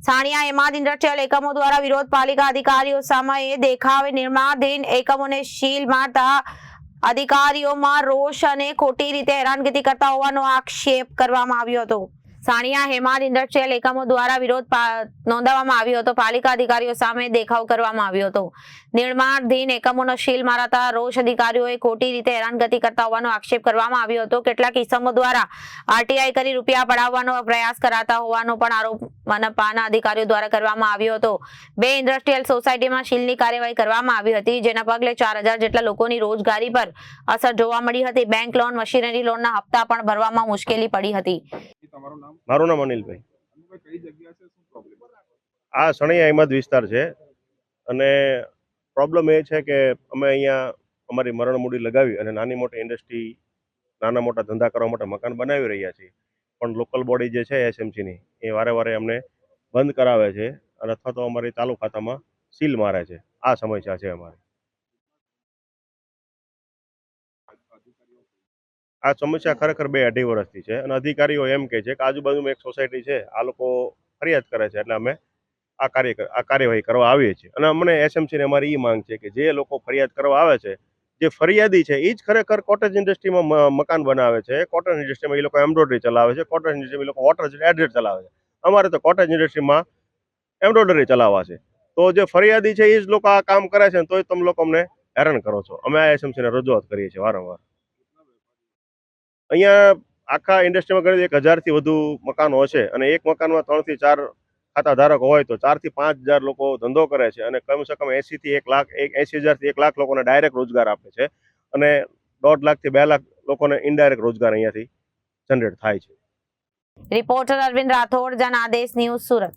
સાણિયા Hemad industrial એકમો દ્વારા વિરોધ પાલિકા અધિકારીઓ સામે દેખાવે નિર્માણાધીન એકમોને સીલ મારતા અધિકારીઓમાં રોષ અને ખોટી રીતે હેરાનગતિ કરતા હોવાનો આક્ષેપ કરવામાં આવ્યો હતો। સાણિયા હેમાદ ઇન્ડસ્ટ્રીયલ એકમો દ્વારા વિરોધ નોંધાવવામાં આવ્યો હતો। પાલિકા અધિકારીઓ સામે દેખાવ કરવામાં આવ્યો હતો। નિર્માણાધીન એકમોનો સીલ મારતા રોષ અધિકારીઓએ ખોટી રીતે હેરાનગતિ કરતા હોવાનો આક્ષેપ કરવામાં આવ્યો હતો। કેટલાક ઇસમો દ્વારા આરટીઆઈ કરી રૂપિયા પડાવવાનો પ્રયાસ કરાતા હોવાનો પણ આરોપ મનપાના અધિકારીઓ દ્વારા કરવામાં આવ્યો હતો। બે ઇન્ડસ્ટ્રીયલ સોસાયટીમાં સીલની કાર્યવાહી કરવામાં આવી હતી, જેના પગલે 4000 જેટલા લોકોની રોજગારી પર અસર જોવા મળી હતી। બેંક લોન, મશીનરી લોનના હપ્તા પણ ભરવામાં મુશ્કેલી પડી હતી। મારું નામ અનિલભાઈ। આ સણિયા હેમાદ વિસ્તાર છે અને પ્રોબ્લેમ એ છે કે અમે અહીંયા અમારી મરણ મૂડી લગાવી અને નાની મોટી ઇન્ડસ્ટ્રી, નાના મોટા ધંધા કરવા માટે મકાન બનાવી રહ્યા છીએ, પણ લોકલ બોડી જે છે એસએમસીની એ વારે અમને બંધ કરાવે છે અને અથવા તો અમારી તાલુકા ખાતામાં સીલ મારે છે। આ સમસ્યા છે અમારી। આ સમસ્યા ખરેખર 2-2.5 વર્ષથી છે અને અધિકારીઓ એમ કહે છે કે આજુબાજુમાં એક સોસાયટી છે, આ લોકો ફરિયાદ કરે છે એટલે અમે આ કાર્યવાહી કરવા આવીએ છીએ। અને અમને એસએમસીને અમારી એ માંગ છે કે જે લોકો ફરિયાદ કરવા આવે છે, જે ફરિયાદી છે એ જ ખરેખર કોટેજ ઇન્ડસ્ટ્રીમાં મકાન બનાવે છે। કોટેજ ઇન્ડસ્ટ્રીમાં એ લોકો એમ્બ્રોઇડરી ચલાવે છે, કોટેજ ઇન્ડસ્ટ્રીમાં એ લોકો વોટર એડજેટ ચલાવે છે। અમારે તો કોટેજ ઇન્ડસ્ટ્રીમાં એમ્બ્રોઇડરી ચલાવવા છે, તો જે ફરિયાદી છે એ જ લોકો આ કામ કરે છે, તોય તમે લોકો અમને હેરાન કરો છો। અમે આ એસએમસીને રજૂઆત કરીએ છીએ વારંવાર। અહીંયા આખા ઇન્ડસ્ટ્રીમાં ગણી 1000થી વધુ મકાનો હશે અને એક મકાનમાં 3 થી 4 ખાતા ધારકો હોય તો 4 થી 5000 લોકો ધંધો કરે છે અને કમસે કમ 80 થી 1 લાખ 80,000 થી 1 લાખ લોકોને ડાયરેક્ટ રોજગાર આપે છે અને 1.5 લાખ થી 2 લાખ લોકોને ઇનડાયરેક્ટ રોજગાર અહીંયાથી જનરેટ થાય છે। Reporter Arvind Rathod, Janadesh news, Surat.